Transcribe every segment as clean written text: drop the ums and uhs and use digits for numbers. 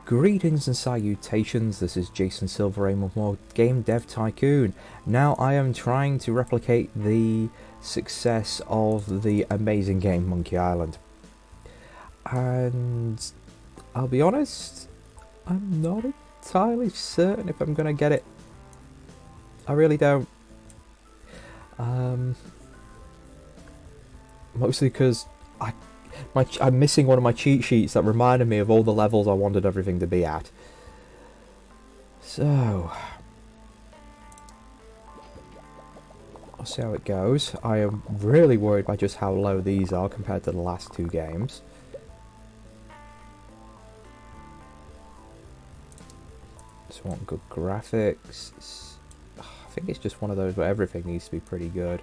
Greetings and salutations, this is Jason Silverain with more Game Dev Tycoon. Now I am trying to replicate the success of the amazing game Monkey Island. And I'll be honest, I'm not entirely certain if I'm going to get it. I really don't. Mostly because I'm missing one of my cheat sheets that reminded me of all the levels I wanted everything to be at. So, I'll see how it goes. I am really worried by just how low these are compared to the last two games. Just want good graphics. I think it's just one of those where everything needs to be pretty good.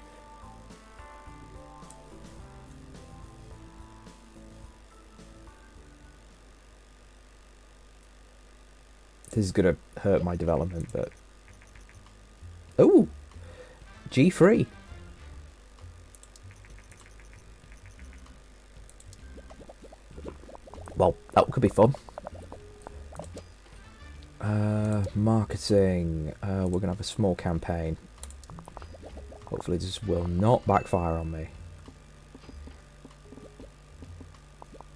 This is going to hurt my development, but... Oh! G3! Well, that could be fun. Marketing. We're going to have a small campaign. Hopefully this will not backfire on me.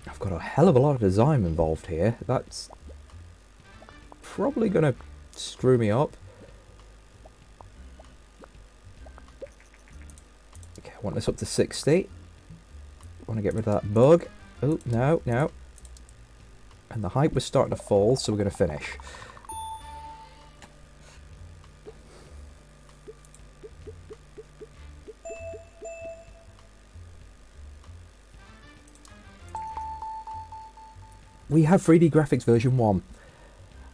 I've got a hell of a lot of design involved here. That's probably going to screw me up. Okay, I want this up to 60. I want to get rid of that bug. Oh, no, no. And the height was starting to fall, so we're going to finish. We have 3D graphics version 1.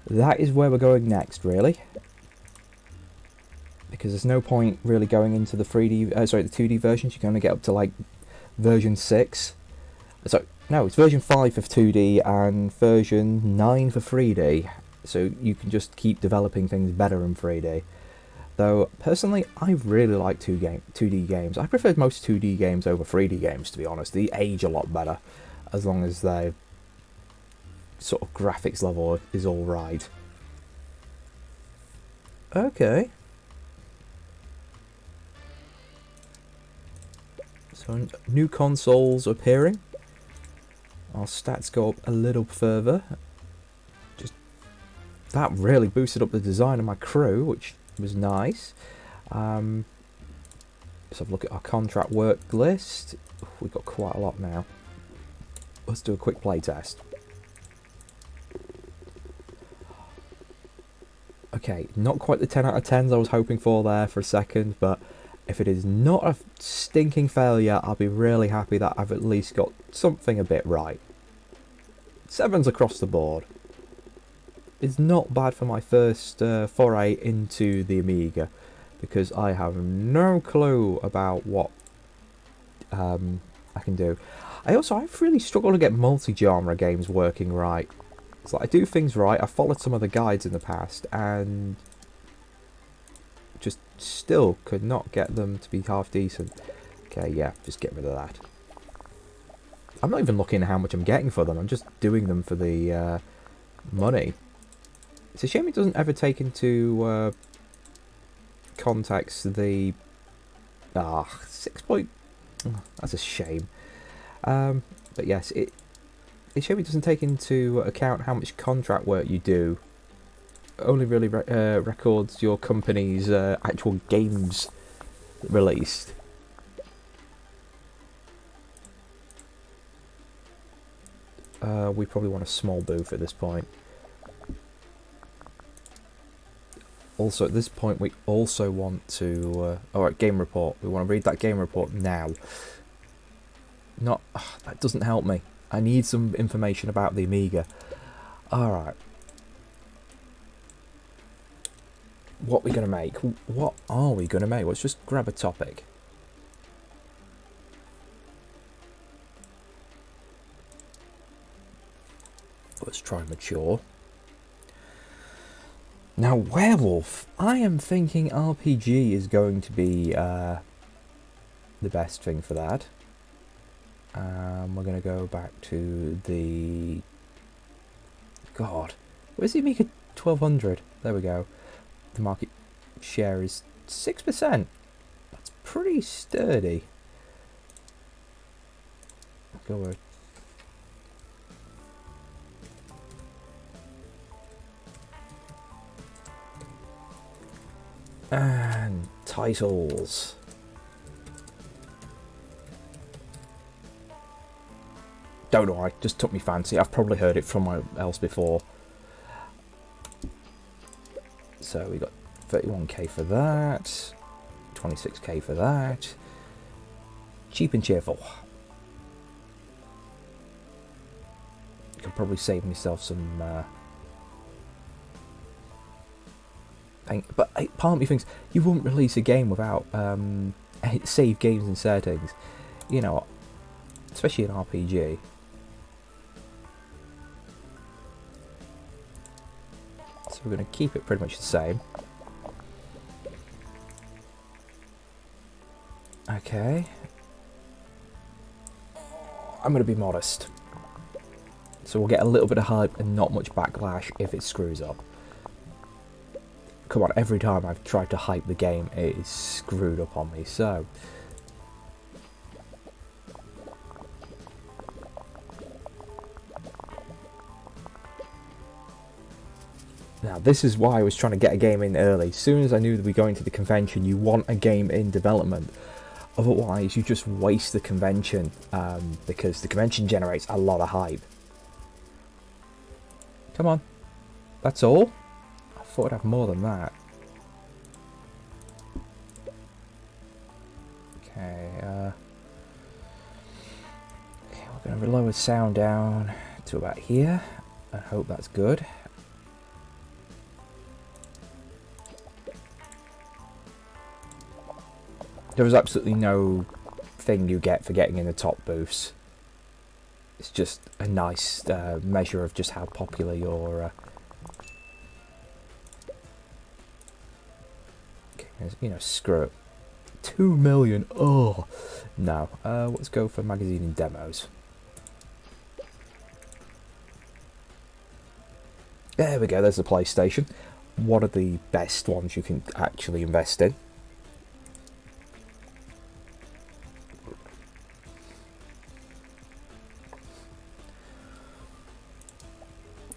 That is where we're going next, really. Because there's no point really going into the the 2D versions. You can only get up to like version 6. So, no, it's version 5 for 2D and version 9 for 3D. So you can just keep developing things better in 3D. Though, personally, I really like 2D games. I prefer most 2D games over 3D games, to be honest. They age a lot better, as long as they sort of graphics level is all right. Okay. So new consoles appearing. Our stats go up a little further. Just that really boosted up the design of my crew, which was nice. Let's have a look at our contract work list. We've got quite a lot now. Let's do a quick play test. Okay, not quite the 10 out of 10s I was hoping for there for a second, but if it is not a stinking failure, I'll be really happy that I've at least got something a bit right. 7s across the board. It's not bad for my first foray into the Amiga, because I have no clue about what I can do. I've really struggled to get multi-genre games working right. It's like I do things right, I followed some of the guides in the past, and just still could not get them to be half decent. Okay, yeah, just get rid of that. I'm not even looking at how much I'm getting for them, I'm just doing them for the money. It's a shame it doesn't ever take into context the... 6 point... Oh, that's a shame. But yes, it's a shame it doesn't take into account how much contract work you do. It only really records your company's actual games released. We probably want a small booth at this point. Also, at this point, we also want to... Alright, game report. We want to read that game report now. That doesn't help me. I need some information about the Amiga. Alright. What are we going to make? What are we going to make? Let's just grab a topic. Let's try mature. Now, werewolf. I am thinking RPG is going to be the best thing for that. We're going to go back to the... God. Where's the Amiga 1200? There we go. The market share is 6%. That's pretty sturdy. Go with. And titles. Don't know why, just took me fancy. I've probably heard it from somewhere else before. So we got 31k for that, 26k for that. Cheap and cheerful. Could probably save myself some. But part of me thinks you wouldn't release a game without save games and settings. You know, especially an RPG. So we're going to keep it pretty much the same. Okay. I'm going to be modest. So we'll get a little bit of hype and not much backlash if it screws up. Come on, every time I've tried to hype the game, it is screwed up on me, so... Now, this is why I was trying to get a game in early. As soon as I knew that we were going to the convention, you want a game in development. Otherwise, you just waste the convention, because the convention generates a lot of hype. Come on. That's all? I thought I'd have more than that. Okay, we're going to lower sound down to about here. I hope that's good. There is absolutely no thing you get for getting in the top booths. It's just a nice measure of just how popular your... you know, screw it. 2 million, oh! No, let's go for magazine and demos. There we go, there's the PlayStation. One of the best ones you can actually invest in.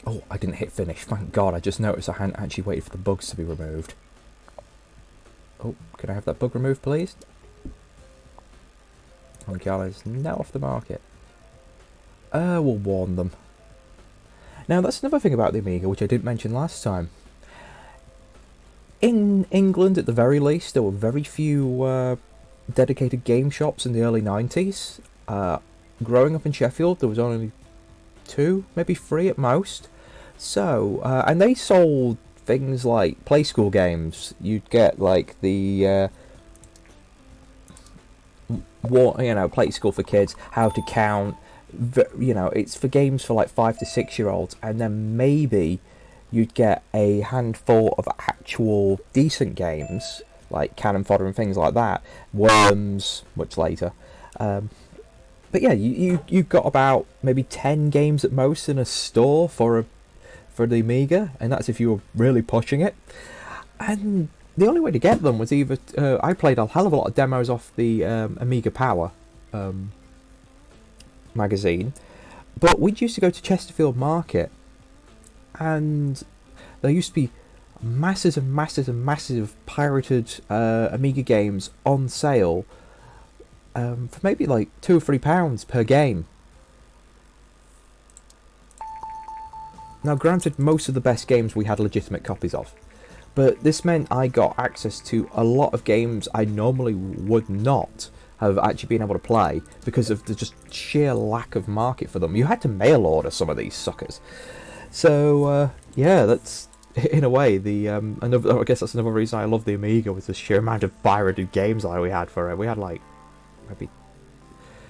Oh, I didn't hit finish. Thank God, I just noticed I hadn't actually waited for the bugs to be removed. Oh, can I have that bug removed, please? $1 is now off the market. We'll warn them. Now, that's another thing about the Amiga, which I didn't mention last time. In England, at the very least, there were very few dedicated game shops in the early 90s. Growing up in Sheffield, there was only 2, maybe 3 at most. So, and they sold things like play school games. You'd get like the play school for kids, how to count. You know, it's for games for like 5 to 6 year olds, and then maybe you'd get a handful of actual decent games like Cannon Fodder and things like that. Worms, much later. But yeah, you got about maybe 10 games at most in a store for the Amiga, and that's if you were really pushing it. And the only way to get them was either I played a hell of a lot of demos off the Amiga Power magazine, but we used to go to Chesterfield Market, and there used to be masses and masses and masses of pirated Amiga games on sale for maybe like £2 or £3 per game. Now, granted, most of the best games we had legitimate copies of, but this meant I got access to a lot of games I normally would not have actually been able to play because of the just sheer lack of market for them. You had to mail order some of these suckers. So, yeah, that's, in a way, I guess that's another reason I love the Amiga, was the sheer amount of pirated games that we had for it. We had, like, maybe...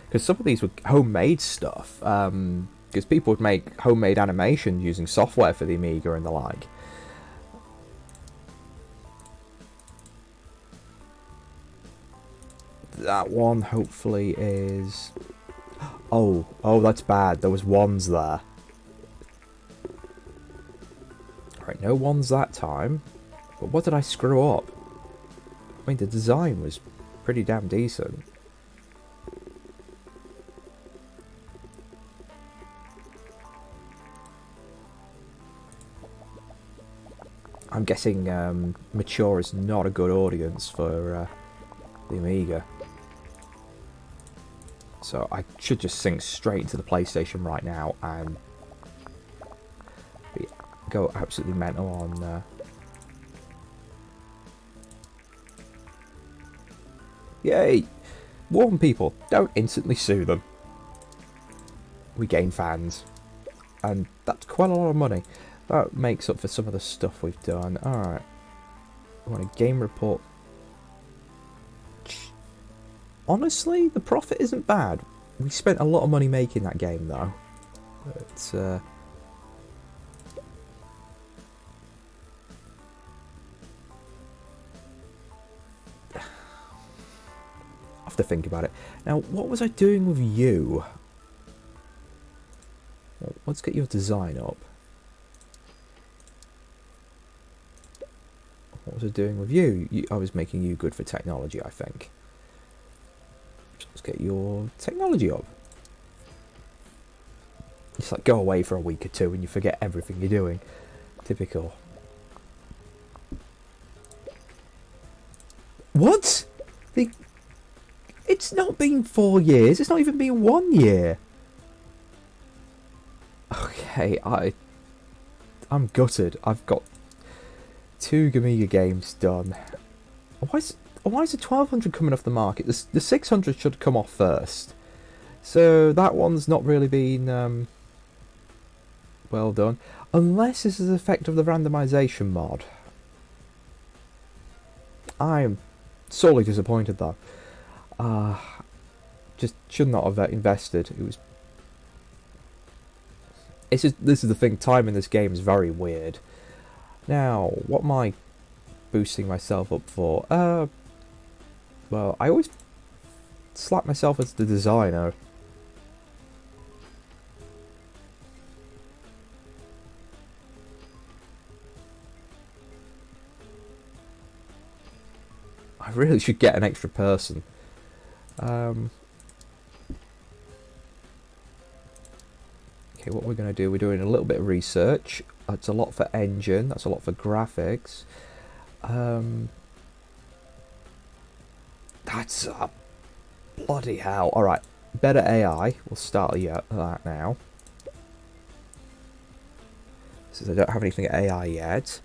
Because some of these were homemade stuff. Because people would make homemade animation using software for the Amiga and the like. That one hopefully is... Oh, that's bad. There was ones there. Right, no ones that time. But what did I screw up? I mean, the design was pretty damn decent. I'm guessing Mature is not a good audience for the Amiga. So I should just sync straight into the PlayStation right now and go absolutely mental on... Yay! Warn people, don't instantly sue them. We gain fans. And that's quite a lot of money. That makes up for some of the stuff we've done. Alright. We want a game report. Honestly, the profit isn't bad. We spent a lot of money making that game though. It's I have to think about it. Now, what was I doing with you? Well, let's get your design up. What was I doing with you? I was making you good for technology, I think. Let's get your technology up. Just like go away for a week or two and you forget everything you're doing. Typical. What? It's not been 4 years. It's not even been 1 year. Okay, I'm gutted. I've got 2 Amiga games done. Why is the 1200 coming off the market? The 600 should come off first. So that one's not really been well done. Unless this is the effect of the randomization mod. I'm sorely disappointed though. Just should not have invested. This is the thing, time in this game is very weird. Now, what am I boosting myself up for? Well, I always slap myself as the designer. I really should get an extra person. Okay, what we're going to do, we're doing a little bit of research. That's a lot for engine, that's a lot for graphics. That's bloody hell. Alright, better AI. We'll start that now. Since I don't have anything at AI yet.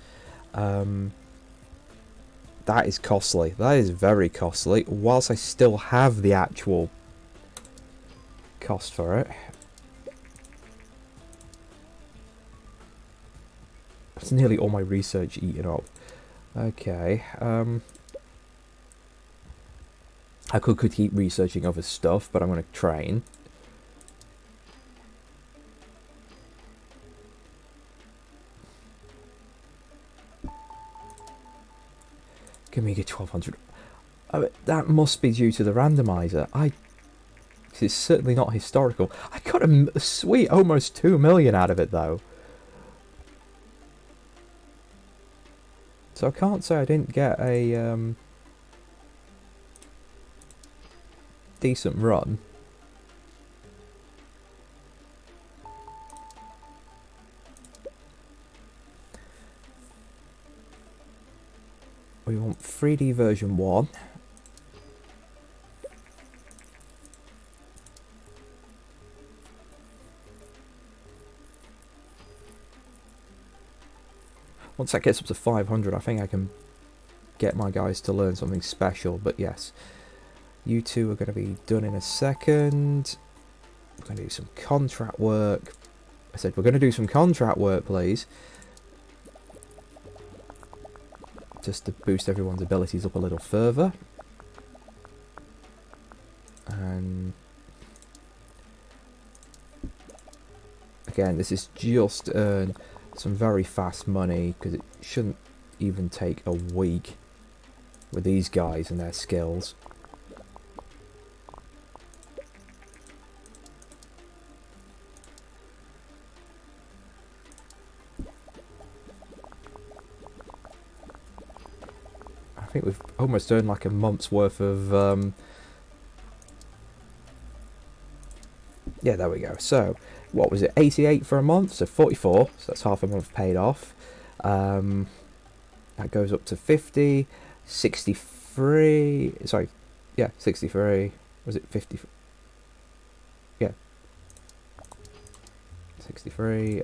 That is costly. That is very costly. Whilst I still have the actual cost for it. That's nearly all my research eaten up. Okay. I could keep researching other stuff, but I'm going to train. Give me a 1200. That must be due to the randomizer. It's certainly not historical. I got a sweet almost 2 million out of it though. So I can't say I didn't get a decent run. We want 3D version 1. Once that gets up to 500, I think I can get my guys to learn something special. But yes, you two are going to be done in a second. We're going to do some contract work. I said we're going to do some contract work, please. Just to boost everyone's abilities up a little further. And again, this is just earn some very fast money, because it shouldn't even take a week with these guys and their skills. think we've almost earned like a month's worth of... yeah, there we go. So, what was it? 88 for a month, so 44. So that's half a month paid off. That goes up to 50, 63. Sorry, yeah, 63. Was it 50? Yeah, 63.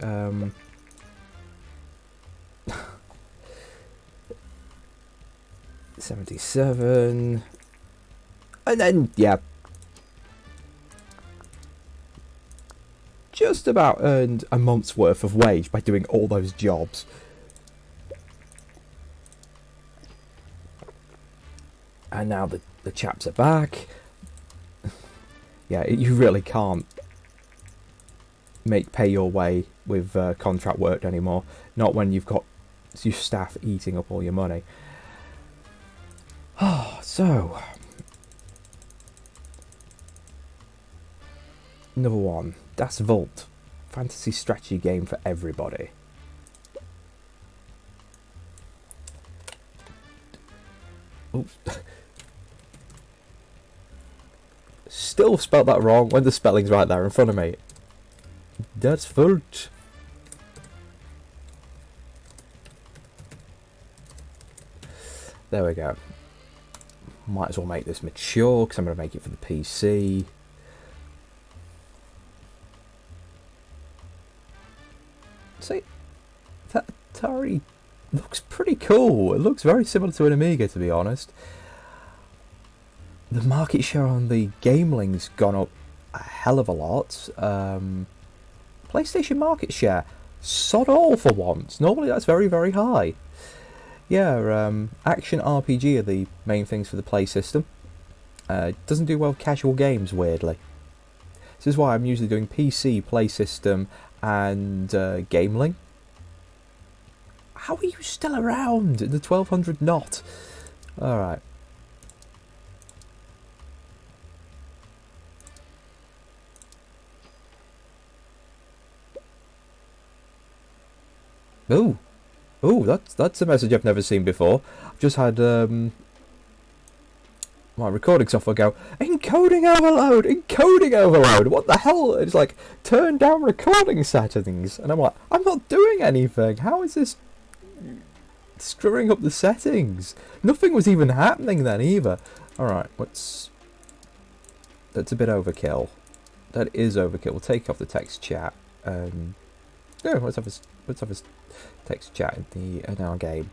77. And then, yeah, just about earned a month's worth of wage by doing all those jobs. And now the chaps are back. Yeah, you really can't make pay your way with contract work anymore. Not when you've got your staff eating up all your money. So, another one. Das Vault. Fantasy strategy game for everybody. Oops. Still spelled that wrong when the spelling's right there in front of me. Das Vault. There we go. Might as well make this mature because I'm going to make it for the PC. See, that Atari looks pretty cool. It looks very similar to an Amiga, to be honest. The market share on the Gameling's gone up a hell of a lot. PlayStation market share, sod all for once. Normally that's very, very high. Yeah, action RPG are the main things for the Play system. It doesn't do well with casual games, weirdly. This is why I'm usually doing PC, Play system, and Gameling. How are you still around in the 1200 knot? Alright. Ooh. Ooh, that's a message I've never seen before. I've just had my recording software go, encoding overload, encoding overload. What the hell? It's like, turn down recording settings. And I'm like, I'm not doing anything. How is this screwing up the settings? Nothing was even happening then either. Alright, that's a bit overkill. That is overkill. We'll take off the text chat. Yeah, let's have a text chat in our game.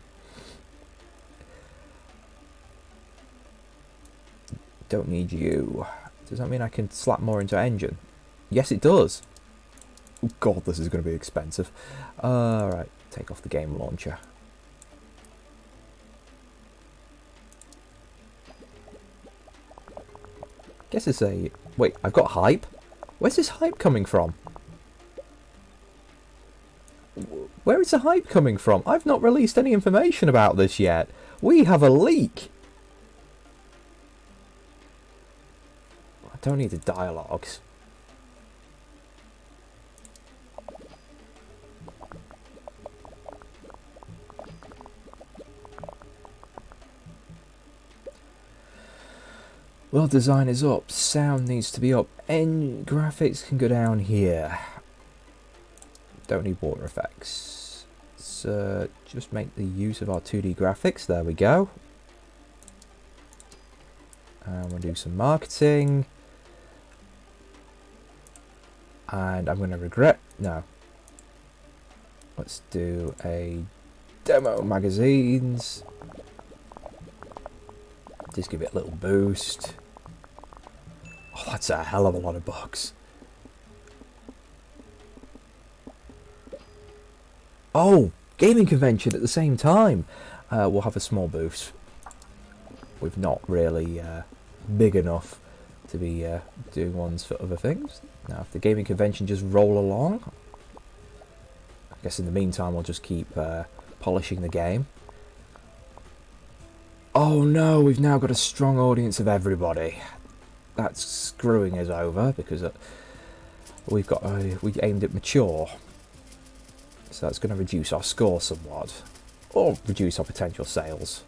Don't need you. Does that mean I can slap more into engine? Yes, it does. Oh god, this is going to be expensive. Alright, take off the game launcher. Guess it's a... Wait, I've got hype? Where's this hype coming from? Where is the hype coming from? I've not released any information about this yet. We have a leak. I don't need the dialogues. Well, design is up. Sound needs to be up. And graphics can go down here. Don't need water effects. So just make the use of our 2D graphics. There we go. And we'll do some marketing. And I'm going to regret... No. Let's do a demo magazines. Just give it a little boost. Oh, that's a hell of a lot of bucks. Oh, gaming convention at the same time. We'll have a small boost. We're not really big enough to be doing ones for other things. Now, if the gaming convention just roll along, I guess in the meantime we'll just keep polishing the game. Oh no, we've now got a strong audience of everybody. That's screwing us over because we aimed at mature. So that's going to reduce our score somewhat, or reduce our potential sales.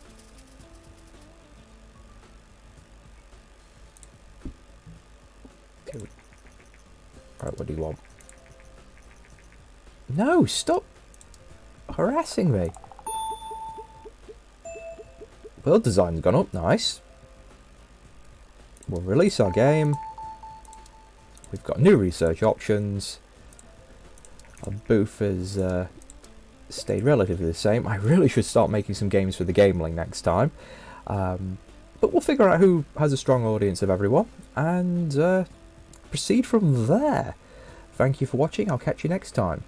Right, what do you want? No, stop harassing me. Build design's gone up, nice. We'll release our game. We've got new research options. Our booth has stayed relatively the same. I really should start making some games for the Gameling next time. But we'll figure out who has a strong audience of everyone and proceed from there. Thank you for watching. I'll catch you next time.